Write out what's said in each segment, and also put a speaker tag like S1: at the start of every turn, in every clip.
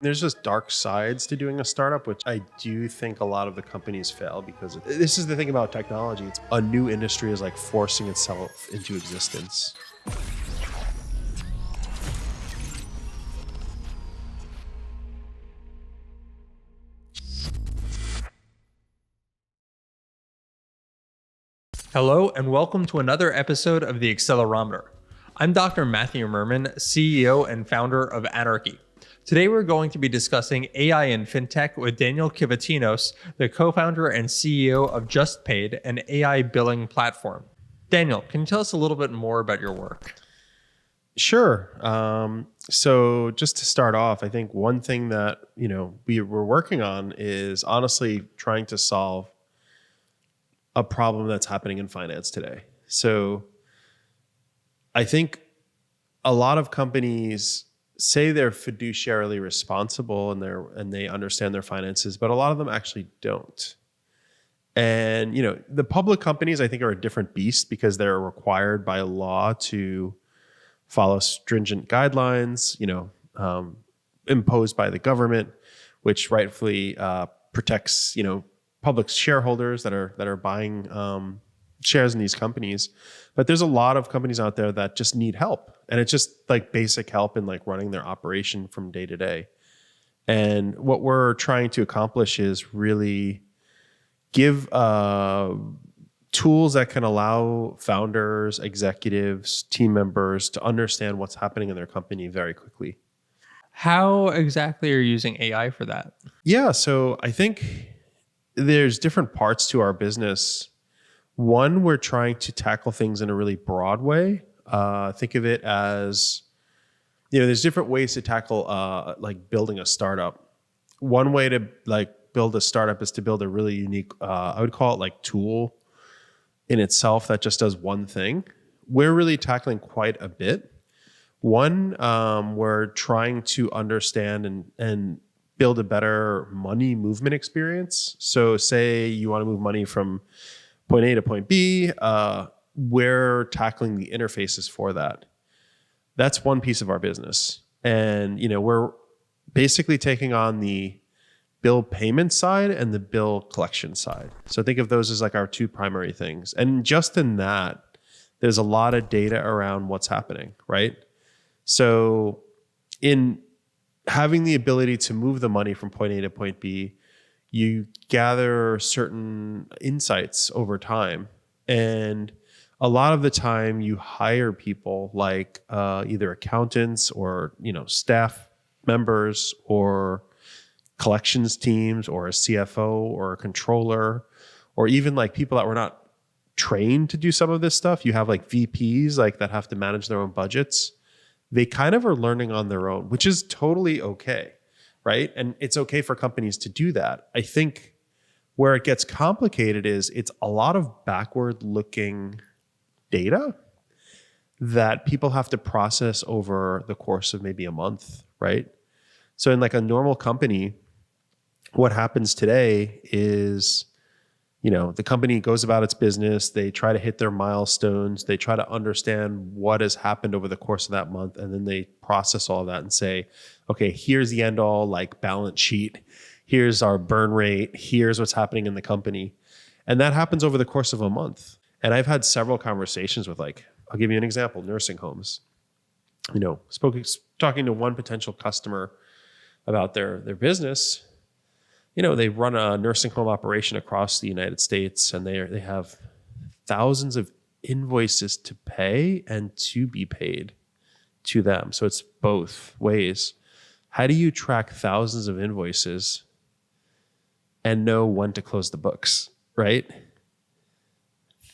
S1: There's just dark sides to doing a startup, which I do think a lot of the companies fail because this is the thing about technology. It's a new industry is like forcing itself into existence.
S2: Hello, and welcome to another episode of the Accelerometer. I'm Dr. Matthew Mirman, CEO and founder of Anarchy. Today, we're going to be discussing AI and FinTech with Daniel Kivatinos, the co-founder and CEO of JustPaid, an AI billing platform. Daniel, can you tell us a little bit more about your work?
S1: Sure. So just to start off, I think one thing that we're working on is honestly trying to solve a problem that's happening in finance today. So I think a lot of companies say they're fiduciarily responsible and they understand their finances, but a lot of them actually don't. And the public companies I think are a different beast because they're required by law to follow stringent guidelines, imposed by the government, which rightfully protects public shareholders that are buying shares in these companies. But there's a lot of companies out there that just need help, and it's just like basic help in like running their operation from day to day. And what we're trying to accomplish is really give tools that can allow founders, executives, team members to understand what's happening in their company very quickly.
S2: How exactly are you using AI for that?
S1: Yeah, so I think there's different parts to our business. One, we're trying to tackle things in a really broad way. Think of it as, there's different ways to tackle like building a startup. One way to like build a startup is to build a really unique, I would call it like tool in itself that just does one thing. We're really tackling quite a bit. One, we're trying to understand and build a better money movement experience. So say you want to move money from point A to point B, we're tackling the interfaces for that. That's one piece of our business. And we're basically taking on the bill payment side and the bill collection side. So think of those as like our two primary things. And just in that, there's a lot of data around what's happening, right? So in having the ability to move the money from point A to point B, you gather certain insights over time. And a lot of the time you hire people like either accountants or staff members or collections teams or a CFO or a controller, or even like people that were not trained to do some of this stuff. You have like VPs like that have to manage their own budgets. They kind of are learning on their own, which is totally okay, right? And it's okay for companies to do that. I think where it gets complicated is it's a lot of backward looking data that people have to process over the course of maybe a month, right? So in like a normal company, what happens today is, the company goes about its business. They try to hit their milestones. They try to understand what has happened over the course of that month. And then they process all of that and say, okay, here's the end all like balance sheet. Here's our burn rate. Here's what's happening in the company. And that happens over the course of a month. And I've had several conversations with I'll give you an example, nursing homes. Talking to one potential customer about their business. They run a nursing home operation across the United States, and they have thousands of invoices to pay and to be paid to them. So it's both ways. How do you track thousands of invoices and know when to close the books, right?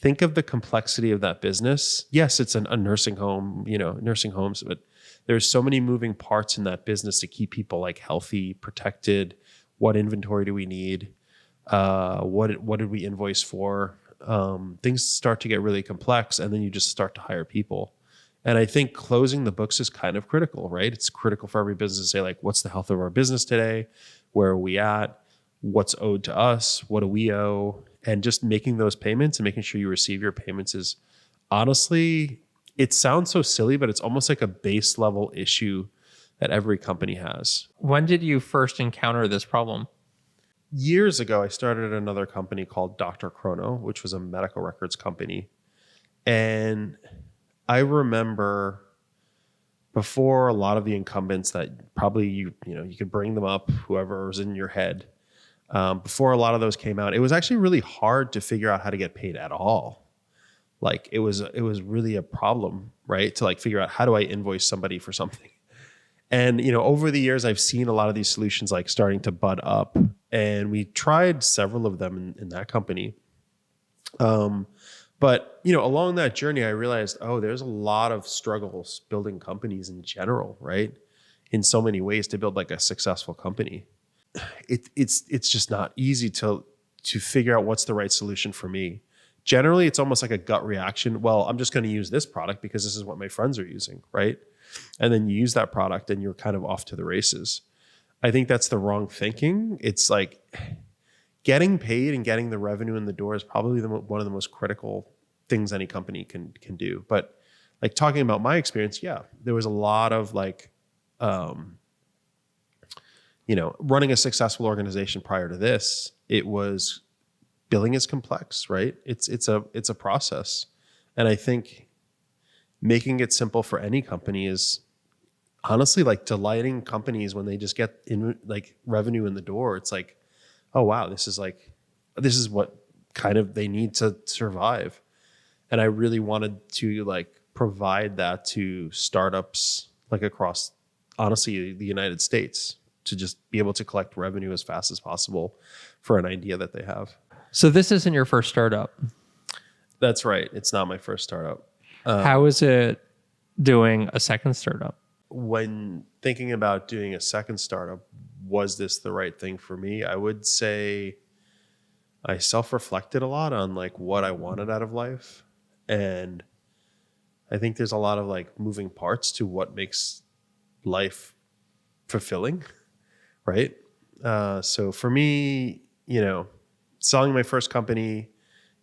S1: Think of the complexity of that business. Yes, it's a nursing home, nursing homes, but there's so many moving parts in that business to keep people like healthy, protected. What inventory do we need? What did we invoice for? Things start to get really complex, and then you just start to hire people. And I think closing the books is kind of critical, right? It's critical for every business to say like, what's the health of our business today? Where are we at? What's owed to us? What do we owe? And just making those payments and making sure you receive your payments is honestly, it sounds so silly, but it's almost like a base level issue that every company has.
S2: When did you first encounter this problem?
S1: Years ago, I started another company called Dr. Chrono, which was a medical records company. And I remember before a lot of the incumbents that probably you could bring them up, whoever was in your head, before a lot of those came out, it was actually really hard to figure out how to get paid at all. Like it was really a problem, right? To like figure out, how do I invoice somebody for something? And over the years, I've seen a lot of these solutions like starting to bud up, and we tried several of them in that company. But along that journey, I realized, there's a lot of struggles building companies in general, right? In so many ways to build like a successful company. It's just not easy to figure out what's the right solution for me. Generally, it's almost like a gut reaction. Well, I'm just going to use this product because this is what my friends are using, right? And then you use that product and you're kind of off to the races. I think that's the wrong thinking. It's like getting paid and getting the revenue in the door is probably one of the most critical things any company can do. But like talking about my experience, yeah, there was a lot of like, running a successful organization prior to this. It was, billing is complex, right? It's a process. And I think making it simple for any company is honestly like delighting companies when they just get in like revenue in the door. It's like, oh wow, this is what kind of they need to survive. And I really wanted to like provide that to startups like across honestly the United States, to just be able to collect revenue as fast as possible for an idea that they have.
S2: So this isn't your first startup.
S1: That's right. It's not my first startup.
S2: How is it doing a second startup?
S1: When thinking about doing a second startup, was this the right thing for me? I would say I self-reflected a lot on like what I wanted out of life. And I think there's a lot of like moving parts to what makes life fulfilling, right? So for me, selling my first company,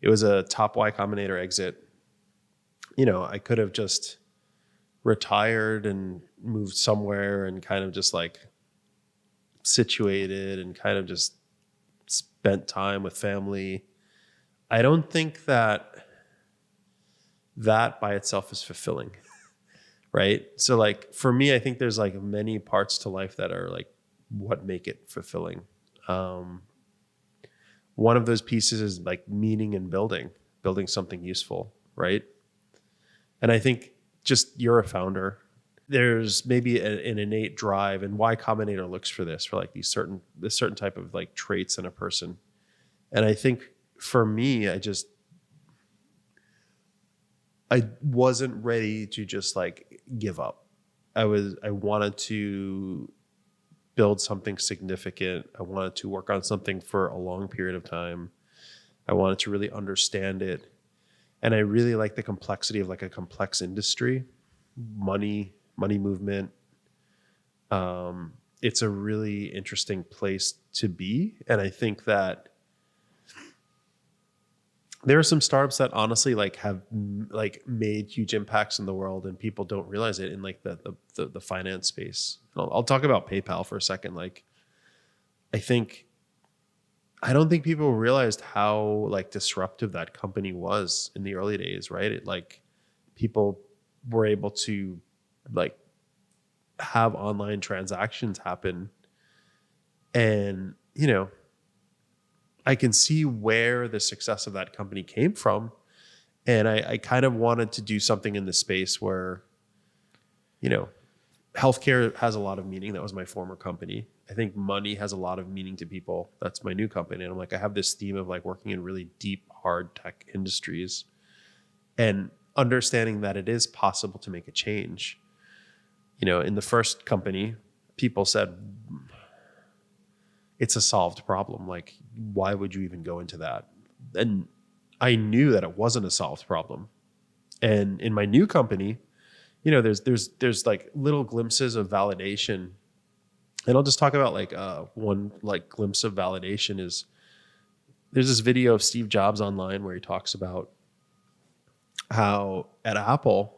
S1: it was a top Y Combinator exit. I could have just retired and moved somewhere and kind of just like situated and kind of just spent time with family. I don't think that by itself is fulfilling, right? So like for me, I think there's like many parts to life that are like what make it fulfilling. One of those pieces is like meaning and building something useful, right? And I think just you're a founder. There's maybe an innate drive, and Y Combinator looks for this, for like this certain type of like traits in a person. And I think for me, I wasn't ready to just like give up. I wanted to build something significant. I wanted to work on something for a long period of time. I wanted to really understand it. And I really like the complexity of like a complex industry, money movement. It's a really interesting place to be. And I think that there are some startups that honestly like have like made huge impacts in the world, and people don't realize it in like the finance space. I'll talk about PayPal for a second. Like, I don't think people realized how like disruptive that company was in the early days, right? It like people were able to like have online transactions happen. And, I can see where the success of that company came from. And I kind of wanted to do something in the space where, healthcare has a lot of meaning. That was my former company. I think money has a lot of meaning to people. That's my new company. And I'm like, I have this theme of like working in really deep, hard tech industries and understanding that it is possible to make a change. In the first company, people said, it's a solved problem. Like, why would you even go into that? And I knew that it wasn't a solved problem. And in my new company, there's like little glimpses of validation. And I'll just talk about like one like glimpse of validation is there's this video of Steve Jobs online where he talks about how at Apple,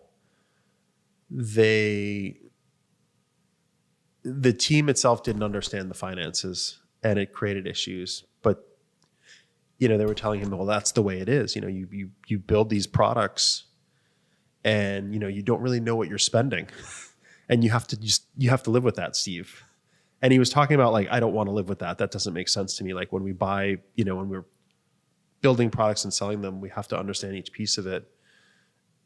S1: they the team itself didn't understand the finances, and it created issues. But they were telling him, well, that's the way it is. You build these products, and you don't really know what you're spending, and you have to live with that, Steve. And he was talking about, like, I don't want to live with that. That doesn't make sense to me. Like, when we buy, when we're building products and selling them, we have to understand each piece of it.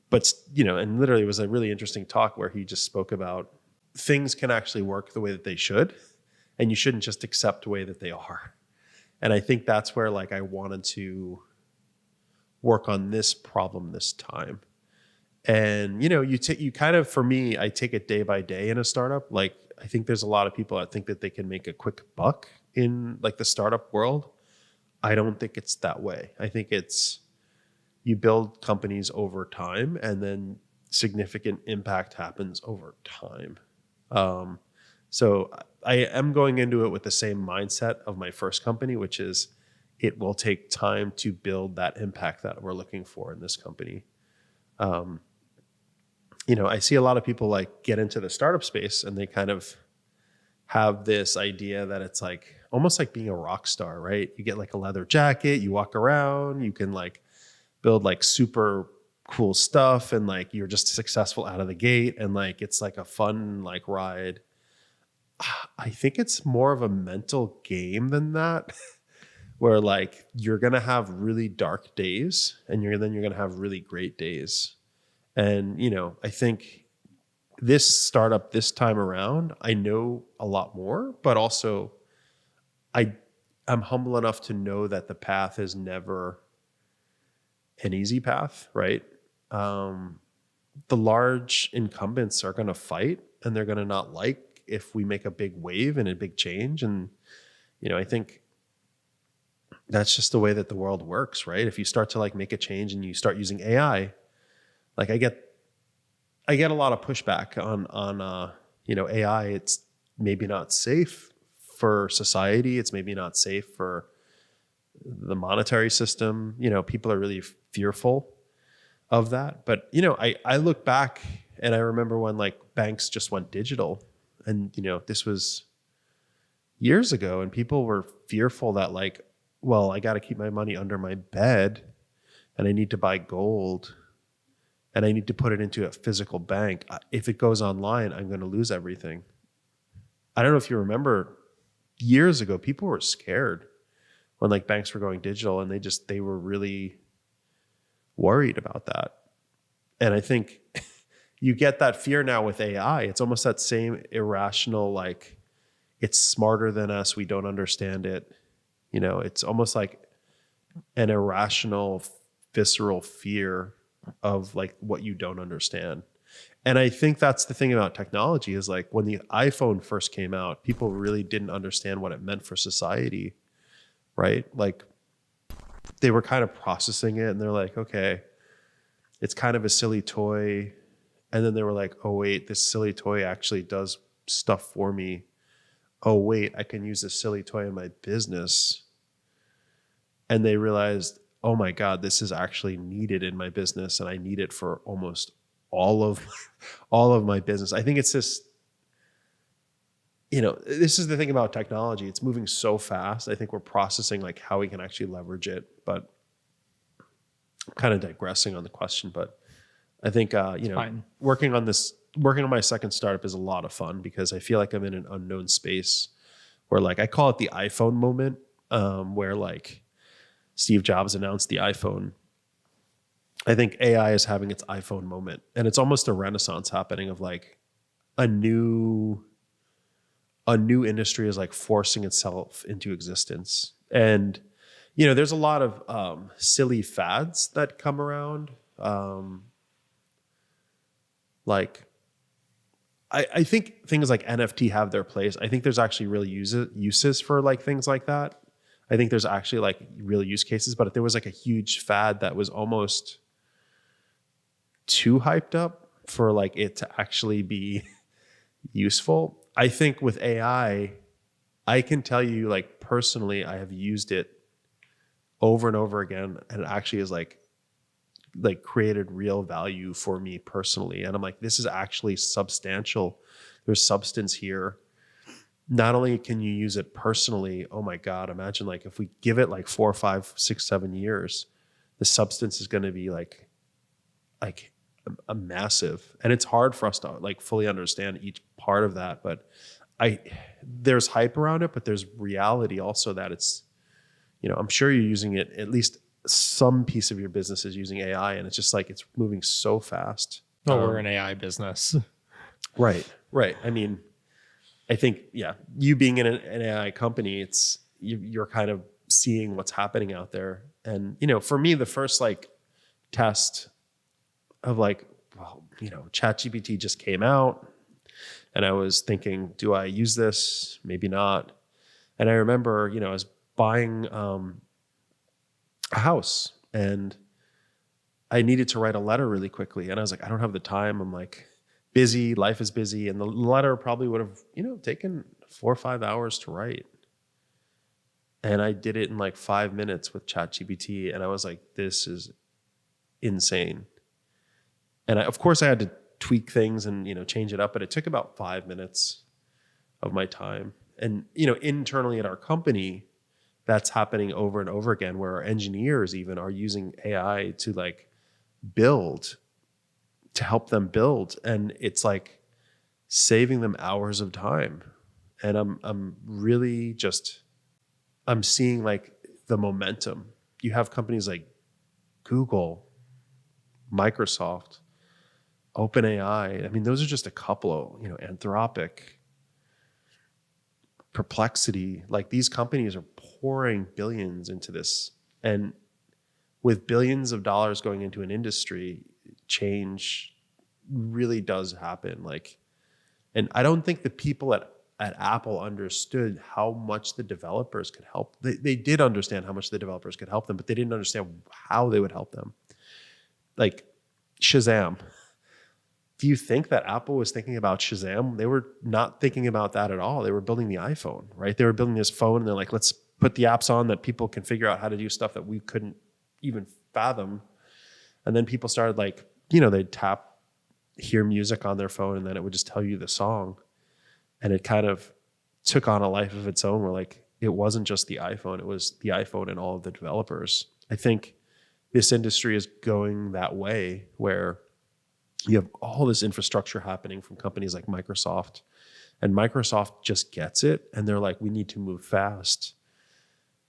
S1: But and literally it was a really interesting talk where he just spoke about things can actually work the way that they should, and you shouldn't just accept the way that they are. And I think that's where, like, I wanted to work on this problem this time. And you kind of, for me, I take it day by day in a startup. Like, I think there's a lot of people that think that they can make a quick buck in, like, the startup world. I don't think it's that way. I think it's, you build companies over time, and then significant impact happens over time. So I am going into it with the same mindset of my first company, which is it will take time to build that impact that we're looking for in this company. I see a lot of people, like, get into the startup space, and they kind of have this idea that it's like almost like being a rock star, right? You get, like, a leather jacket, you walk around, you can, like, build, like, super cool stuff, and, like, you're just successful out of the gate, and, like, it's like a fun, like, ride. I think it's more of a mental game than that, where, like, you're gonna have really dark days, and you're gonna have really great days. And I think this startup this time around, I know a lot more, but also I'm humble enough to know that the path is never an easy path, right? The large incumbents are going to fight, and they're going to not like if we make a big wave and a big change. And, I think that's just the way that the world works, right? If you start to, like, make a change and you start using AI, like, I get a lot of pushback on AI. It's maybe not safe for society. It's maybe not safe for the monetary system. People are really fearful of that. But, I look back and I remember when, like, banks just went digital, and, this was years ago, and people were fearful that, like, well, I got to keep my money under my bed, and I need to buy gold, and I need to put it into a physical bank. If it goes online, I'm going to lose everything. I don't know if you remember, years ago, people were scared when, like, banks were going digital, and they were really worried about that. And I think you get that fear now with AI. It's almost that same irrational, like, it's smarter than us, we don't understand it. It's almost like an irrational, visceral fear of, like, what you don't understand. And I think that's the thing about technology, is, like, when the iPhone first came out, people really didn't understand what it meant for society, right? Like, they were kind of processing it, and they're like, okay, it's kind of a silly toy. And then they were like, oh wait, this silly toy actually does stuff for me. Oh wait, I can use this silly toy in my business. And they realized, oh my God, this is actually needed in my business, and I need it for almost all of my business. I think it's this, this is the thing about technology. It's moving so fast. I think we're processing, like, how we can actually leverage it. But I'm kind of digressing on the question, but I think, working on my second startup is a lot of fun, because I feel like I'm in an unknown space where, like, I call it the iPhone moment, where, like, Steve Jobs announced the iPhone. I think AI is having its iPhone moment, and it's almost a renaissance happening of, like, a new industry is, like, forcing itself into existence. And, there's a lot of silly fads that come around. Like, I think things like NFT have their place. I think there's actually real uses for, like, things like that. I think there's actually, like, real use cases. But if there was, like, a huge fad that was almost too hyped up for, like, it to actually be useful, I think with AI, I can tell you, like, personally, I have used it over and over again, and it actually is, like created real value for me personally. And I'm like, this is actually substantial. There's substance here. not only can you use it personally, oh my God, imagine like if we give it like 4, 5, 6, 7 years, the substance is going to be like a massive, and it's hard for us to like fully understand each part of that. But there's hype around it, but there's reality also that it's, I'm sure you're using it, at least some piece of your business is using AI, and it's just like, it's moving so fast.
S2: Well, we're an AI business.
S1: Right. I mean, I think, yeah, you being in an AI company, it's you're kind of seeing what's happening out there. And, for me, the first like test of like, well, ChatGPT just came out, and I was thinking, do I use this? Maybe not. And I remember, I was buying a house, and I needed to write a letter really quickly. And I was like, I don't have the time. I'm like busy, life is busy. And the letter probably would have, taken 4 or 5 hours to write. And I did it in like 5 minutes with ChatGPT. And I was like, this is insane. And of course I had to tweak things and, change it up, but it took about 5 minutes of my time. And, internally at our company, that's happening over and over again, where our engineers even are using AI to like build, to help them build. And it's like saving them hours of time. And I'm really just, I'm seeing like the momentum. You have companies like Google, Microsoft, OpenAI. I mean, those are just a couple of, Anthropic, Perplexity. Like, these companies are pouring billions into this. And with billions of dollars going into an industry, change really does happen. Like, and I don't think the people at Apple understood how much the developers could help. They did understand how much the developers could help them, but they didn't understand how they would help them. Like Shazam. Do you think that Apple was thinking about Shazam? They were not thinking about that at all. They were building the iPhone, right? They were building this phone, and they're like, let's put the apps on that people can figure out how to do stuff that we couldn't even fathom. And then people started like, they'd hear music on their phone, and then it would just tell you the song. And it kind of took on a life of its own, where like, it wasn't just the iPhone, it was the iPhone and all of the developers. I think this industry is going that way, where you have all this infrastructure happening from companies like Microsoft, and Microsoft just gets it. And they're like, we need to move fast,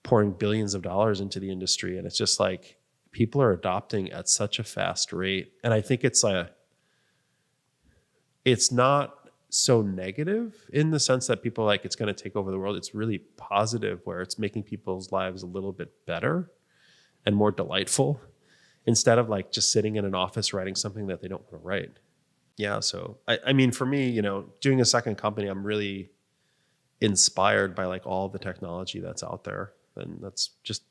S1: pouring billions of dollars into the industry. And it's just like, people are adopting at such a fast rate. And I think it's not so negative in the sense that people are like, it's going to take over the world. It's really positive, where it's making people's lives a little bit better and more delightful, instead of like just sitting in an office writing something that they don't want to write. Yeah. So, I mean, for me, doing a second company, I'm really inspired by like all the technology that's out there, and that's just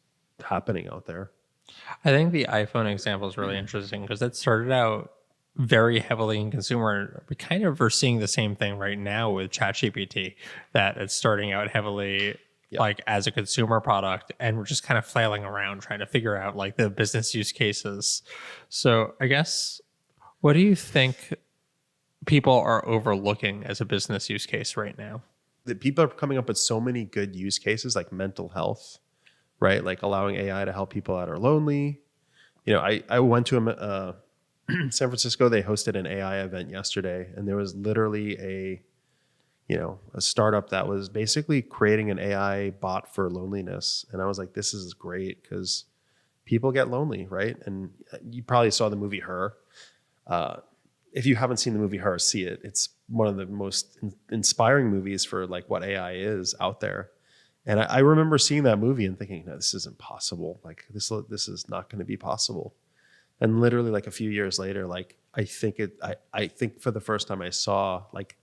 S1: happening out there.
S2: I think the iPhone example is really interesting because it started out very heavily in consumer. We kind of are seeing the same thing right now with ChatGPT, that it's starting out heavily like as a consumer product, and we're just kind of flailing around trying to figure out like the business use cases. So I guess, what do you think people are overlooking as a business use case right now?
S1: That people are coming up with so many good use cases, like mental health, right? Like allowing AI to help people that are lonely. I went to San Francisco. They hosted an AI event yesterday, and there was literally a startup that was basically creating an AI bot for loneliness. And I was like, this is great, because people get lonely, right? And you probably saw the movie Her. If you haven't seen the movie Her, see it. It's one of the most inspiring movies for like what AI is out there. And I remember seeing that movie and thinking, no, this isn't possible. Like, this is not going to be possible. And literally like a few years later, like, I think for the first time I saw like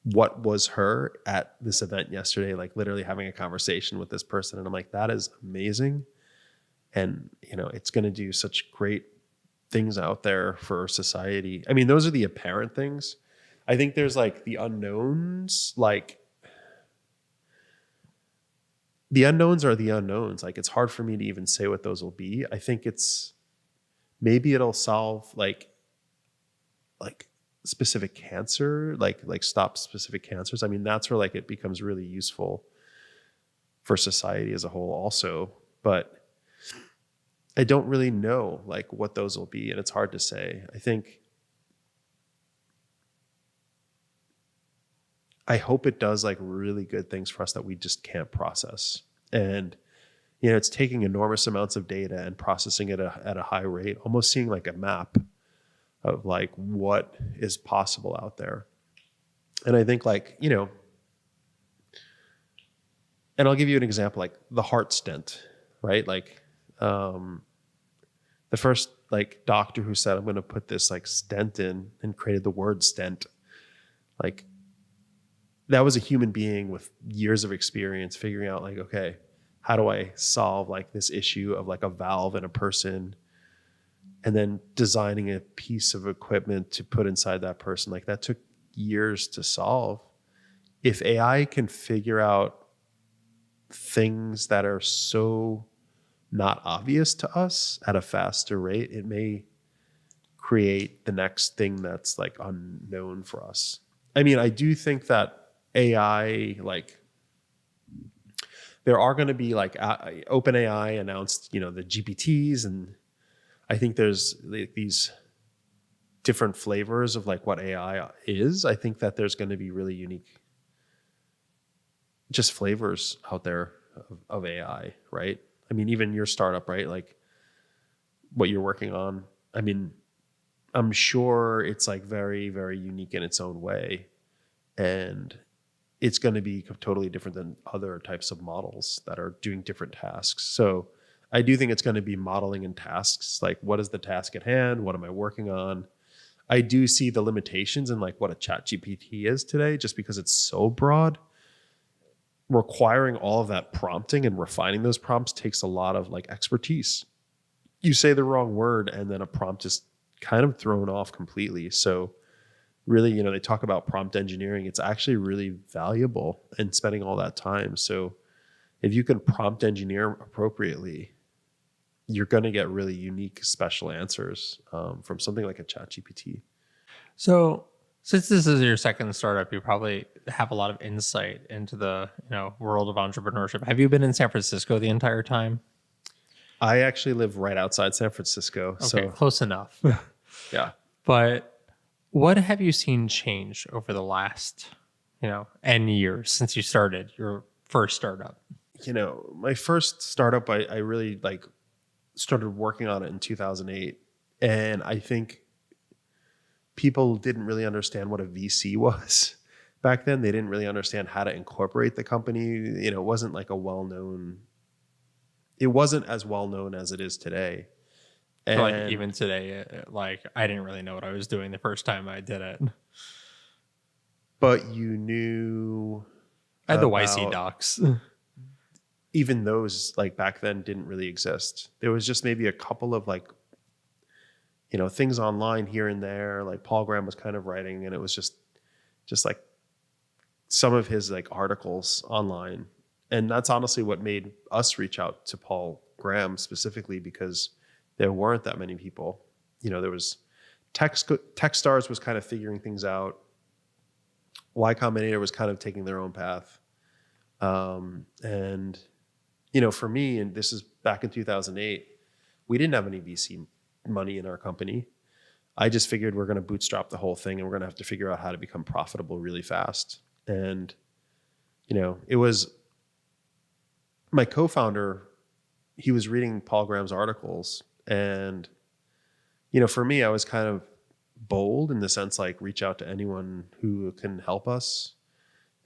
S1: what was Her at this event yesterday, like literally having a conversation with this person. And I'm like, that is amazing. And, it's going to do such great things out there for society. I mean, those are the apparent things. I think there's like the unknowns, like the unknowns are the unknowns. Like, it's hard for me to even say what those will be. I think maybe it'll solve like specific cancer, like stop specific cancers. I mean, that's where like it becomes really useful for society as a whole also. But I don't really know like what those will be, and it's hard to say. I hope it does like really good things for us that we just can't process. And it's taking enormous amounts of data and processing it at a high rate, almost seeing like a map of like what is possible out there. And I think like, and I'll give you an example, like the heart stent, right? Like the first like doctor who said, I'm going to put this like stent in and created the word stent, like that was a human being with years of experience figuring out like, okay, how do I solve like this issue of like a valve in a person, and then designing a piece of equipment to put inside that person. Like that took years to solve. If AI can figure out things that are so not obvious to us at a faster rate, it may create the next thing that's like unknown for us. I mean, I do think that AI, like there are going to be like OpenAI announced, the GPTs, and I think there's like these different flavors of like what AI is. I think that there's going to be really unique just flavors out there of AI, right? I mean, even your startup, right? Like what you're working on. I mean, I'm sure it's like very, very unique in its own way. And it's going to be totally different than other types of models that are doing different tasks. So I do think it's going to be modeling and tasks. Like, what is the task at hand? What am I working on? I do see the limitations in like what a chat GPT is today, just because it's so broad. Requiring all of that prompting and refining those prompts takes a lot of like expertise. You say the wrong word and then a prompt is kind of thrown off completely. So really, they talk about prompt engineering. It's actually really valuable in spending all that time. So if you can prompt engineer appropriately, you're going to get really unique special answers from something like a chat GPT.
S2: So since this is your second startup, you probably have a lot of insight into the world of entrepreneurship. Have you been in San Francisco the entire time?
S1: I actually live right outside San Francisco.
S2: Okay,
S1: so
S2: close enough.
S1: Yeah.
S2: But what have you seen change over the last, N years since you started your first startup?
S1: My first startup, I really like started working on it in 2008. And I think people didn't really understand what a VC was back then. They didn't really understand how to incorporate the company. It wasn't like it wasn't as well known as it is today. And
S2: like even today, like I didn't really know what I was doing the first time I did it.
S1: But you knew
S2: I had the YC docs.
S1: Even those like back then didn't really exist. There was just maybe a couple of like, things online here and there. Like Paul Graham was kind of writing, and it was just like some of his like articles online. And that's honestly what made us reach out to Paul Graham specifically, because there weren't that many people. There was Techstars was kind of figuring things out. Y Combinator was kind of taking their own path. And, for me, and this is back in 2008, we didn't have any VC money in our company. I just figured we're going to bootstrap the whole thing, and we're going to have to figure out how to become profitable really fast. And, it was my co-founder, he was reading Paul Graham's articles. And, for me, I was kind of bold in the sense, like, reach out to anyone who can help us.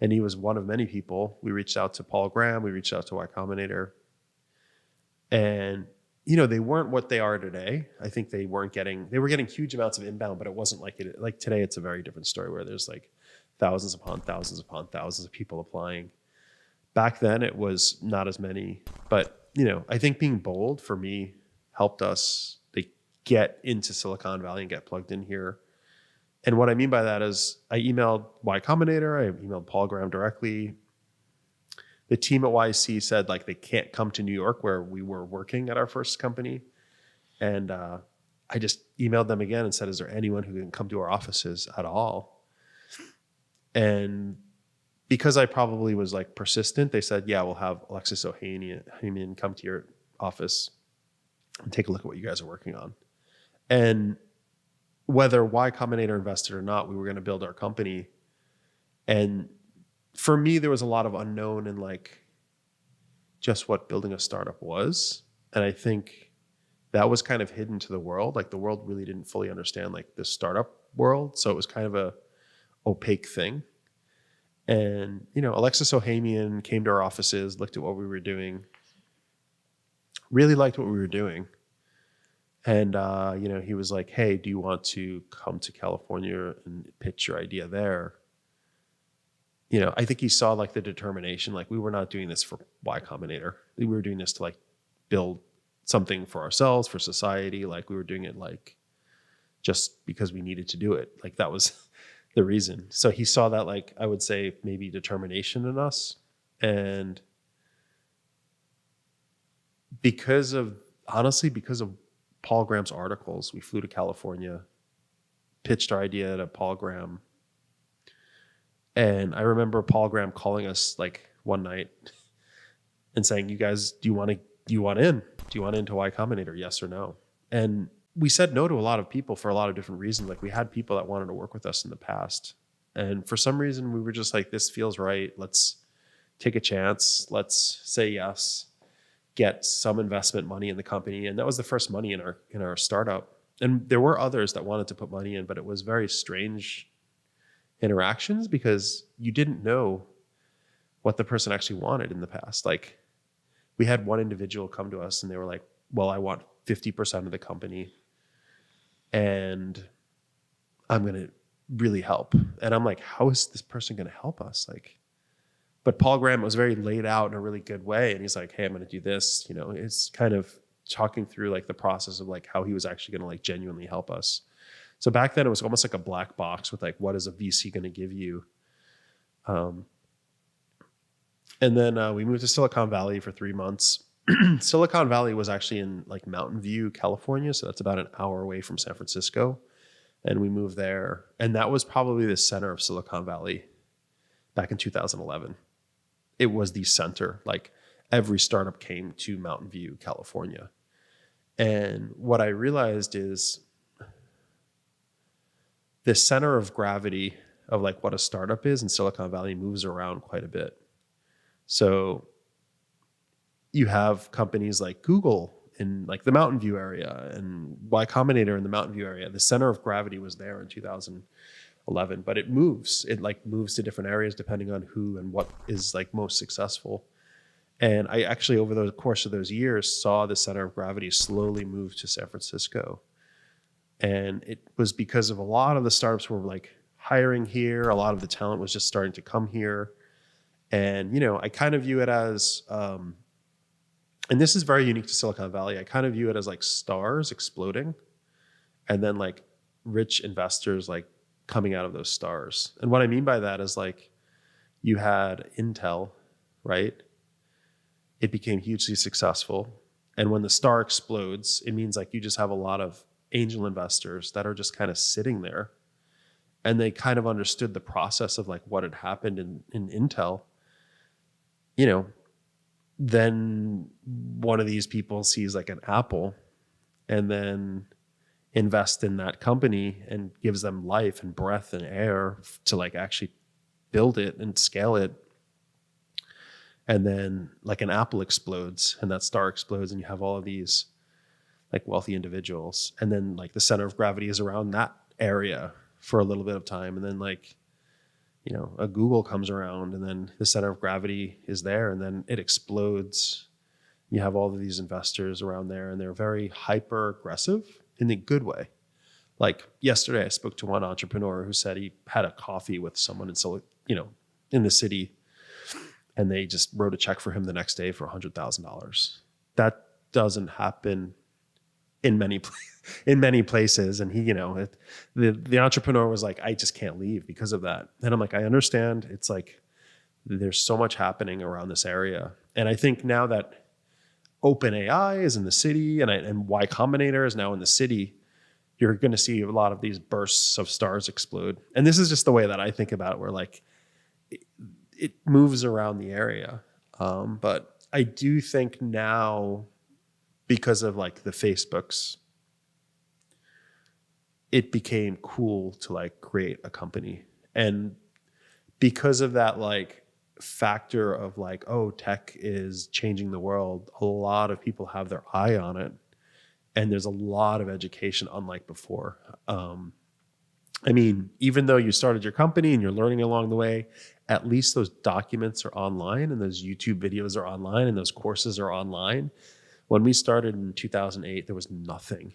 S1: And he was one of many people. We reached out to Paul Graham. We reached out to Y Combinator. And, they weren't what they are today. I think they were getting huge amounts of inbound, but it wasn't like it. Like today, it's a very different story where there's like thousands upon thousands upon thousands of people applying. Back then, it was not as many. But, I think being bold for me helped us get into Silicon Valley and get plugged in here. And what I mean by that is I emailed Y Combinator, I emailed Paul Graham directly. The team at YC said like they can't come to New York where we were working at our first company. And I just emailed them again and said, is there anyone who can come to our offices at all? And because I probably was like persistent, they said, yeah, we'll have Alexis Ohanian come to your office and take a look at what you guys are working on. And whether Y Combinator invested or not, we were going to build our company. And for me, there was a lot of unknown in like just what building a startup was. And I think that was kind of hidden to the world. Like the world really didn't fully understand like the startup world. So it was kind of a opaque thing. And, you know, Alexis Ohanian came to our offices, looked at what we were doing, really liked what we were doing. And, you know, he was like, hey, do you want to come to California and pitch your idea there? You know, I think he saw like the determination, like we were not doing this for Y Combinator. We were doing this to like build something for ourselves, for society. Like we were doing it like just because we needed to do it. Like that was the reason. So he saw that, like, I would say maybe determination in us. And because of Paul Graham's articles, we flew to California, pitched our idea to Paul Graham. And I remember Paul Graham calling us like one night and saying, you guys, do you want in? Do you want into Y Combinator? Yes or no? And we said no to a lot of people for a lot of different reasons. Like we had people that wanted to work with us in the past. And for some reason we were just like, this feels right. Let's take a chance. Let's say yes, get some investment money in the company. And that was the first money in our startup. And there were others that wanted to put money in, but it was very strange interactions because you didn't know what the person actually wanted in the past. Like we had one individual come to us and they were like, well, I want 50% of the company and I'm going to really help. And I'm like, how is this person going to help us? Like, but Paul Graham was very laid out in a really good way. And he's like, hey, I'm going to do this. You know, it's kind of talking through like the process of like how he was actually going to like genuinely help us. So back then it was almost like a black box with like, what is a VC going to give you? And then we moved to Silicon Valley for 3 months. Silicon Valley was actually in like Mountain View, California. So that's about an hour away from San Francisco. And we moved there. And that was probably the center of Silicon Valley back in 2011. It was the center. Like every startup came to Mountain View, California. And what I realized is the center of gravity of like what a startup is in Silicon Valley moves around quite a bit. So you have companies like Google in like the Mountain View area and Y Combinator in the Mountain View area. The center of gravity was there in 2011, but it moves. It like moves to different areas depending on who and what is like most successful. And I actually, over the course of those years, saw the center of gravity slowly move to San Francisco. And it was because of a lot of the startups were like hiring here. A lot of the talent was just starting to come here. And, you know, I kind of view it as, and this is very unique to Silicon Valley. I kind of view it as like stars exploding and then like rich investors like coming out of those stars. And what I mean by that is like you had Intel, right? It became hugely successful. And when the star explodes, it means like you just have a lot of angel investors that are just kind of sitting there. And they kind of understood the process of like what had happened in Intel. You know, then one of these people sees like an Apple and then invest in that company and gives them life and breath and air to like actually build it and scale it. And then like an Apple explodes and that star explodes and you have all of these like wealthy individuals. And then like the center of gravity is around that area for a little bit of time. And then like, you know, a Google comes around and then the center of gravity is there and then it explodes. You have all of these investors around there and they're very hyper aggressive in the good way. Like yesterday I spoke to one entrepreneur who said he had a coffee with someone in the city and they just wrote a check for him the next day for $100,000. That doesn't happen in many places. And he, you know, the entrepreneur was like, I just can't leave because of that. And I'm like, I understand. It's like, there's so much happening around this area. And I think now that OpenAI is in the city and Y Combinator is now in the city, you're going to see a lot of these bursts of stars explode. And this is just the way that I think about it, where like it moves around the area. But I do think now, because of like the Facebooks, it became cool to like create a company. And because of that like factor of like, oh, tech is changing the world, a lot of people have their eye on it. And there's a lot of education, unlike before. I mean, even though you started your company and you're learning along the way, at least those documents are online and those YouTube videos are online and those courses are online. When we started in 2008, there was nothing.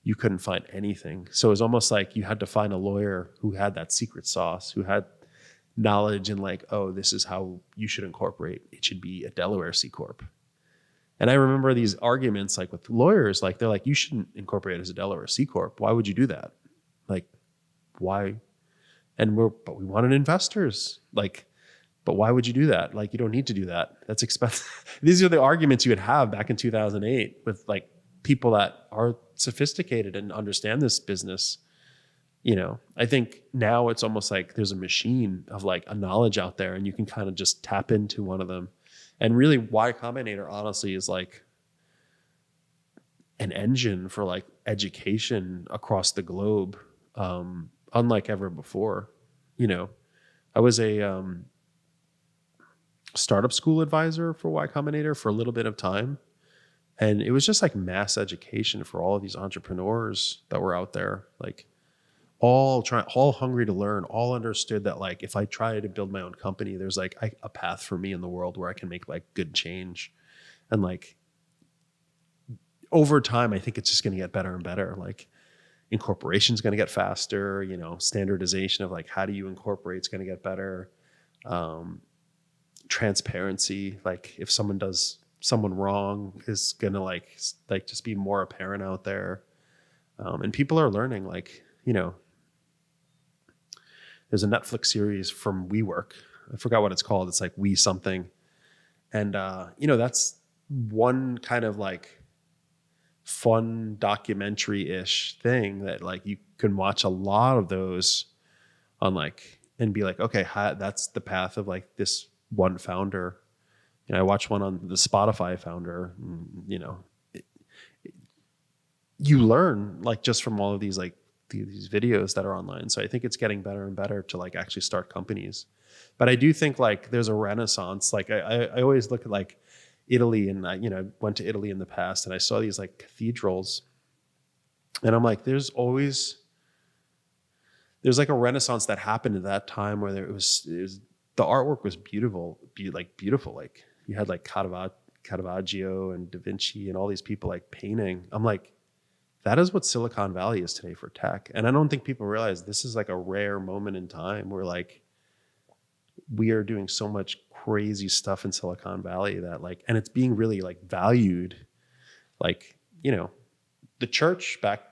S1: You couldn't find anything. So it was almost like you had to find a lawyer who had that secret sauce, who had knowledge and like, oh, this is how you should incorporate. It should be a Delaware C Corp. And I remember these arguments like with lawyers, like they're like, you shouldn't incorporate as a Delaware C Corp. Why would you do that? Like, why? And but we wanted investors. Like, but why would you do that? Like, you don't need to do that. That's expensive. These are the arguments you would have back in 2008 with like people that are sophisticated and understand this business. You know, I think now it's almost like there's a machine of like a knowledge out there and you can kind of just tap into one of them. And really, Y Combinator honestly is like an engine for like education across the globe, unlike ever before. You know, I was a startup school advisor for Y Combinator for a little bit of time, and it was just like mass education for all of these entrepreneurs that were out there, like all hungry to learn, all understood that like if I try to build my own company, there's like a path for me in the world where I can make like good change. And like over time, I think it's just going to get better and better. Like incorporation is going to get faster, you know, standardization of like how do you incorporate is going to get better. Transparency, like if someone does someone wrong is going to like just be more apparent out there. And people are learning, like, you know, there's a Netflix series from WeWork. I forgot what it's called. It's like We Something. And, you know, that's one kind of like fun documentary-ish thing that like you can watch a lot of those on like, and be like, okay, that's the path of like this one founder. You know, I watched one on the Spotify founder, you know, you learn like just from all of these like these videos that are online. So I think it's getting better and better to like actually start companies. But I do think like there's a renaissance. Like I always look at like Italy, and I, you know, went to Italy in the past and I saw these like cathedrals, and I'm like, there's like a renaissance that happened at that time where it was the artwork was beautiful. Like you had like Caravaggio and Da Vinci and all these people like painting. I'm like, that is what Silicon Valley is today for tech. And I don't think people realize this is like a rare moment in time where like we are doing so much crazy stuff in Silicon Valley that like, and it's being really like valued. Like, you know, the church back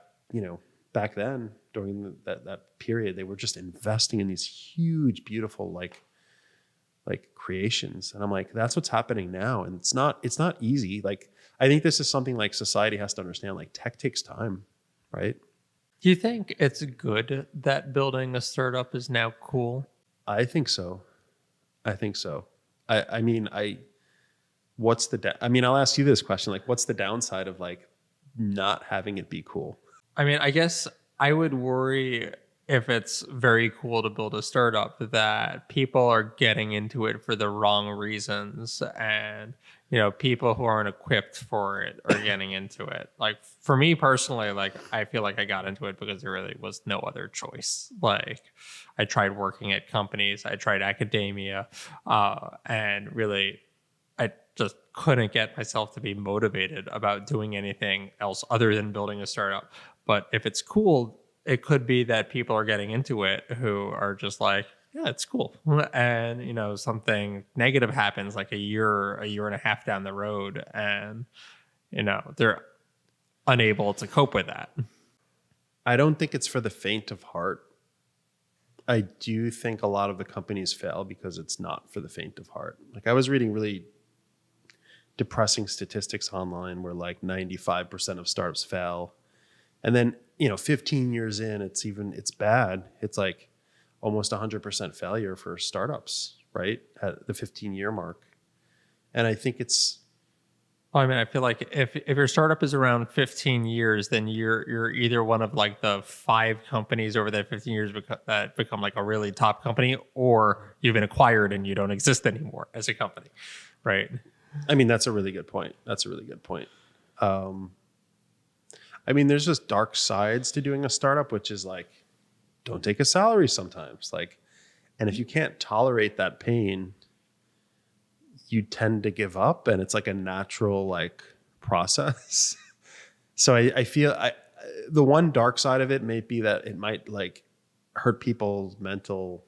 S1: then during that period, they were just investing in these huge, beautiful, like creations. And I'm like, that's what's happening now. And it's not easy. Like, I think this is something like society has to understand, like tech takes time, right?
S2: Do you think it's good that building a startup is now cool?
S1: I think so. I mean, I'll ask you this question. Like, what's the downside of like not having it be cool?
S2: I mean, I guess I would worry if it's very cool to build a startup that people are getting into it for the wrong reasons, and you know, people who aren't equipped for it are getting into it. Like for me personally, like I feel like I got into it because there really was no other choice. Like I tried working at companies, I tried academia, and really I just couldn't get myself to be motivated about doing anything else other than building a startup. But if it's cool, it could be that people are getting into it who are just like, yeah, it's cool. And, you know, something negative happens like a year and a half down the road, and, you know, they're unable to cope with that.
S1: I don't think it's for the faint of heart. I do think a lot of the companies fail because it's not for the faint of heart. Like I was reading really depressing statistics online where like 95% of startups fail. And then 15 years in, it's bad. It's like almost 100% failure for startups, right? At the 15-year mark. And I think it's,
S2: I mean, I feel like if your startup is around 15 years, then you're either one of like the 5 companies over that 15 years that become like a really top company, or you've been acquired and you don't exist anymore as a company, right?
S1: I mean, that's a really good point. I mean, there's just dark sides to doing a startup, which is like, don't take a salary sometimes. Like, and if you can't tolerate that pain, you tend to give up, and it's like a natural like process. So I feel the one dark side of it may be that it might like hurt people's mental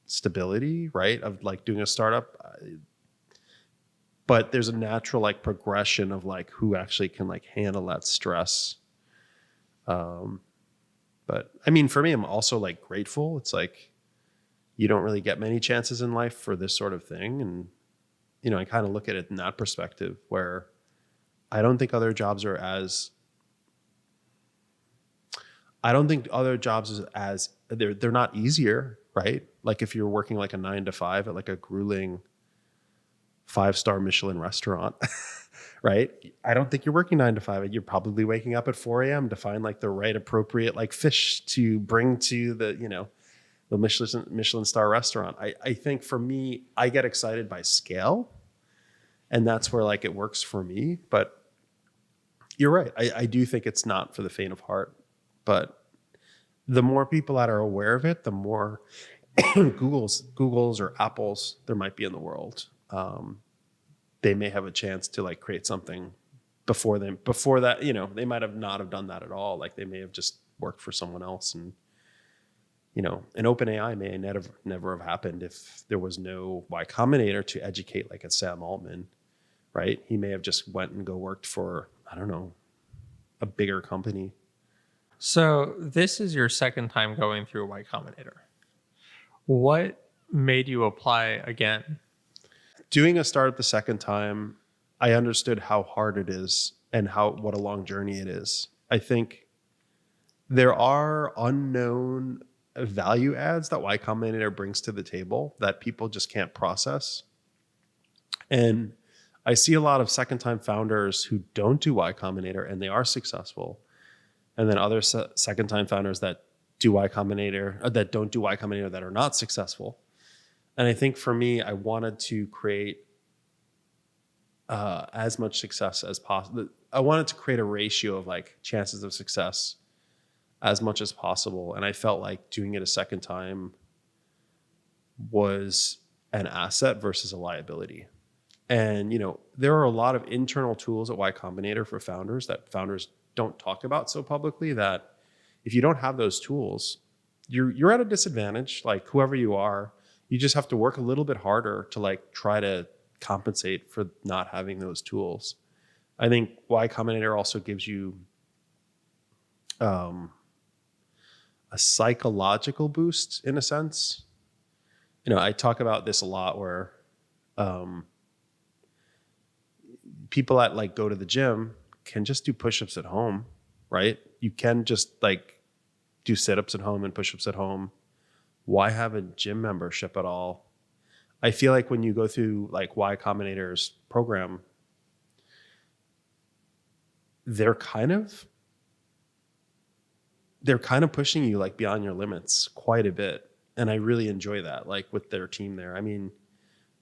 S1: stability, right? Of like doing a startup. But there's a natural like progression of like who actually can like handle that stress. But I mean, for me, I'm also like grateful. It's like, you don't really get many chances in life for this sort of thing. And, I kind of look at it in that perspective where I don't think other jobs are as, they're not easier, right? Like if you're working like a 9 to 5 at like a grueling 5-star Michelin restaurant, right? I don't think you're working 9 to 5. You're probably waking up at 4 a.m. to find like the right appropriate like fish to bring to the Michelin star restaurant. I think for me, I get excited by scale, and that's where like it works for me. But you're right. I do think it's not for the faint of heart, but the more people that are aware of it, the more Googles or Apples there might be in the world. They may have a chance to like create something before that, they might have not have done that at all. Like they may have just worked for someone else, and, an OpenAI may never have happened if there was no Y Combinator to educate like a Sam Altman, right? He may have just went and worked for, I don't know, a bigger company.
S2: So this is your second time going through Y Combinator. What made you apply again?
S1: Doing a startup the second time, I understood how hard it is and what a long journey it is. I think there are unknown value adds that Y Combinator brings to the table that people just can't process. And I see a lot of second-time founders who don't do Y Combinator and they are successful. And then other second-time founders that do Y Combinator, or that don't do Y Combinator, that are not successful. And I think for me, I wanted to create as much success as possible. I wanted to create a ratio of like chances of success as much as possible. And I felt like doing it a second time was an asset versus a liability. And, there are a lot of internal tools at Y Combinator for founders that founders don't talk about so publicly, that if you don't have those tools, you're at a disadvantage. Like whoever you are, you just have to work a little bit harder to like try to compensate for not having those tools. I think Y Combinator also gives you a psychological boost in a sense. I talk about this a lot where people that like go to the gym can just do push-ups at home, right? You can just like do sit-ups at home and push-ups at home. Why have a gym membership at all? I feel like when you go through like Y Combinator's program, they're kind of pushing you like beyond your limits quite a bit. And I really enjoy that, like with their team there. I mean,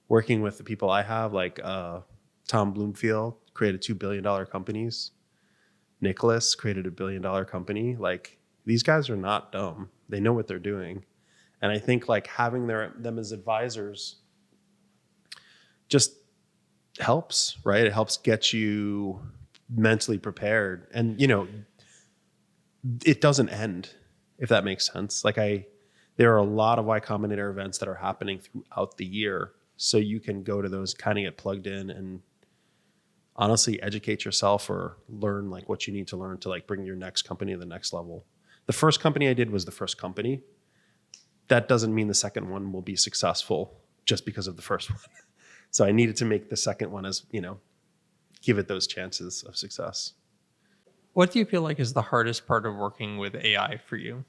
S1: working with the people I have, like Tom Bloomfield created $2 billion companies. Nicholas created $1 billion company. Like these guys are not dumb. They know what they're doing. And I think like having them as advisors just helps, right? It helps get you mentally prepared. And, it doesn't end, if that makes sense. Like there are a lot of Y Combinator events that are happening throughout the year. So you can go to those, kind of get plugged in and honestly educate yourself or learn like what you need to learn to like bring your next company to the next level. The first company I did was the first company. That doesn't mean the second one will be successful just because of the first one. So I needed to make the second one give it those chances of success.
S2: What do you feel like is the hardest part of working with AI for you?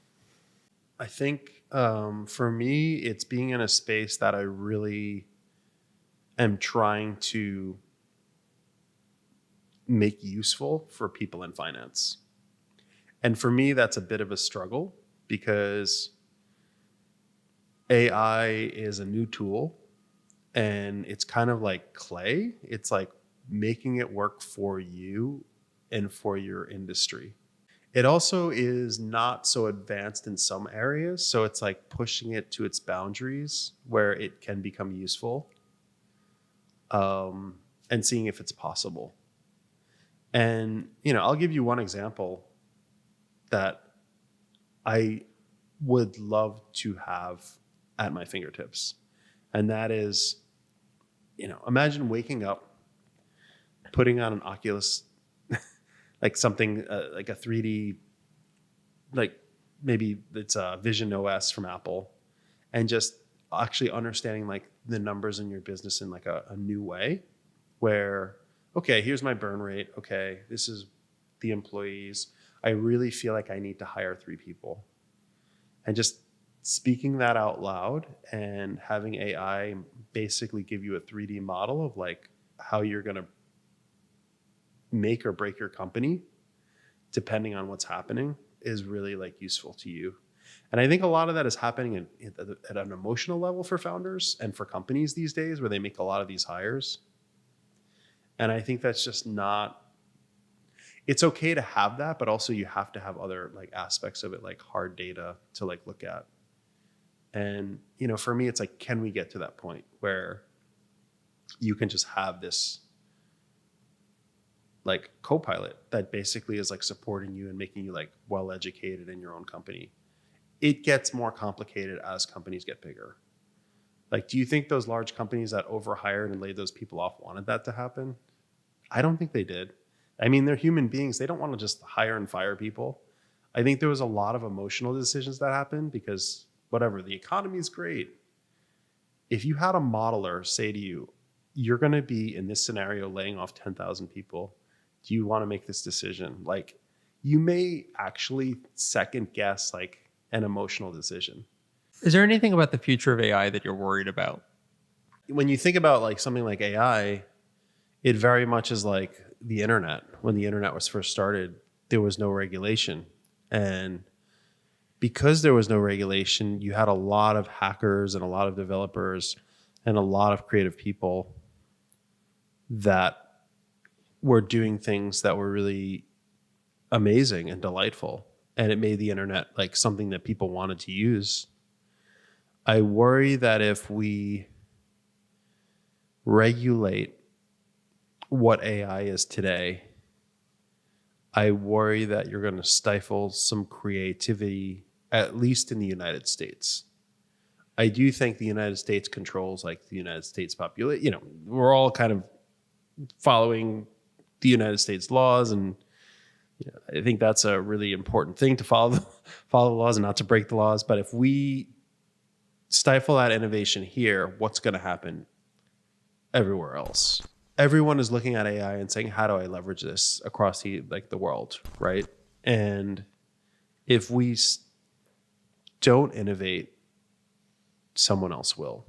S1: I think for me, it's being in a space that I really am trying to make useful for people in finance. And for me, that's a bit of a struggle because AI is a new tool and it's kind of like clay. It's like making it work for you and for your industry. It also is not so advanced in some areas. So it's like pushing it to its boundaries where it can become useful, and seeing if it's possible. And, I'll give you one example that I would love to have at my fingertips. And that is, imagine waking up, putting on an Oculus, like something like a 3D, like maybe it's a Vision OS from Apple, and just actually understanding like the numbers in your business in like a new way where, okay, here's my burn rate. Okay, this is the employees. I really feel like I need to hire 3 people. And just speaking that out loud and having AI basically give you a 3D model of like how you're going to make or break your company depending on what's happening is really like useful to you. And I think a lot of that is happening at an emotional level for founders and for companies these days where they make a lot of these hires. And I think that's just not, it's okay to have that, but also you have to have other like aspects of it, like hard data to like look at. And, for me, it's like, can we get to that point where you can just have this like co-pilot that basically is like supporting you and making you like well-educated in your own company? It gets more complicated as companies get bigger. Like, do you think those large companies that overhired and laid those people off wanted that to happen? I don't think they did. I mean, they're human beings. They don't want to just hire and fire people. I think there was a lot of emotional decisions that happened because whatever, the economy is great. If you had a modeler say to you, you're going to be in this scenario laying off 10,000 people. Do you want to make this decision? Like, you may actually second guess like an emotional decision.
S2: Is there anything about the future of AI that you're worried about?
S1: When you think about like something like AI, it very much is like the internet. When the internet was first started, there was no regulation. And because there was no regulation, you had a lot of hackers and a lot of developers and a lot of creative people that were doing things that were really amazing and delightful. And it made the internet like something that people wanted to use. I worry that if we regulate what AI is today, I worry that you're going to stifle some creativity, at least in the United States. I do think the United States controls like the United States population. We're all kind of following the United States laws, and I think that's a really important thing to follow the laws and not to break the laws. But if we stifle that innovation here, what's going to happen everywhere else? Everyone is looking at AI and saying, how do I leverage this across the world, right? And if we don't innovate, someone else will.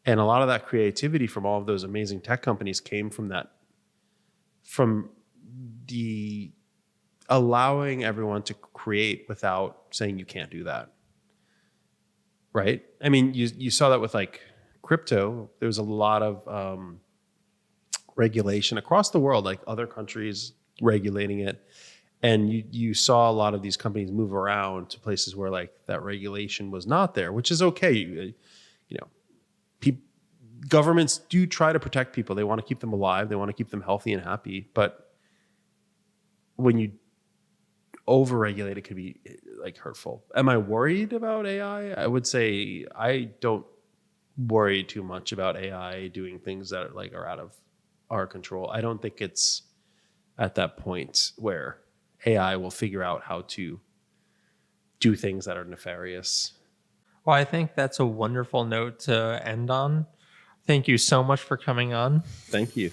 S1: And a lot of that creativity from all of those amazing tech companies came from the allowing everyone to create without saying you can't do that, right? I mean, you saw that with like crypto. There was a lot of regulation across the world, like other countries regulating it. And you saw a lot of these companies move around to places where like that regulation was not there, which is okay. Governments do try to protect people. They want to keep them alive. They want to keep them healthy and happy. But when you overregulate, it could be like hurtful. Am I worried about AI? I would say I don't worry too much about AI doing things that are out of our control. I don't think it's at that point where AI will figure out how to do things that are nefarious.
S2: Well, I think that's a wonderful note to end on. Thank you so much for coming on.
S1: Thank you.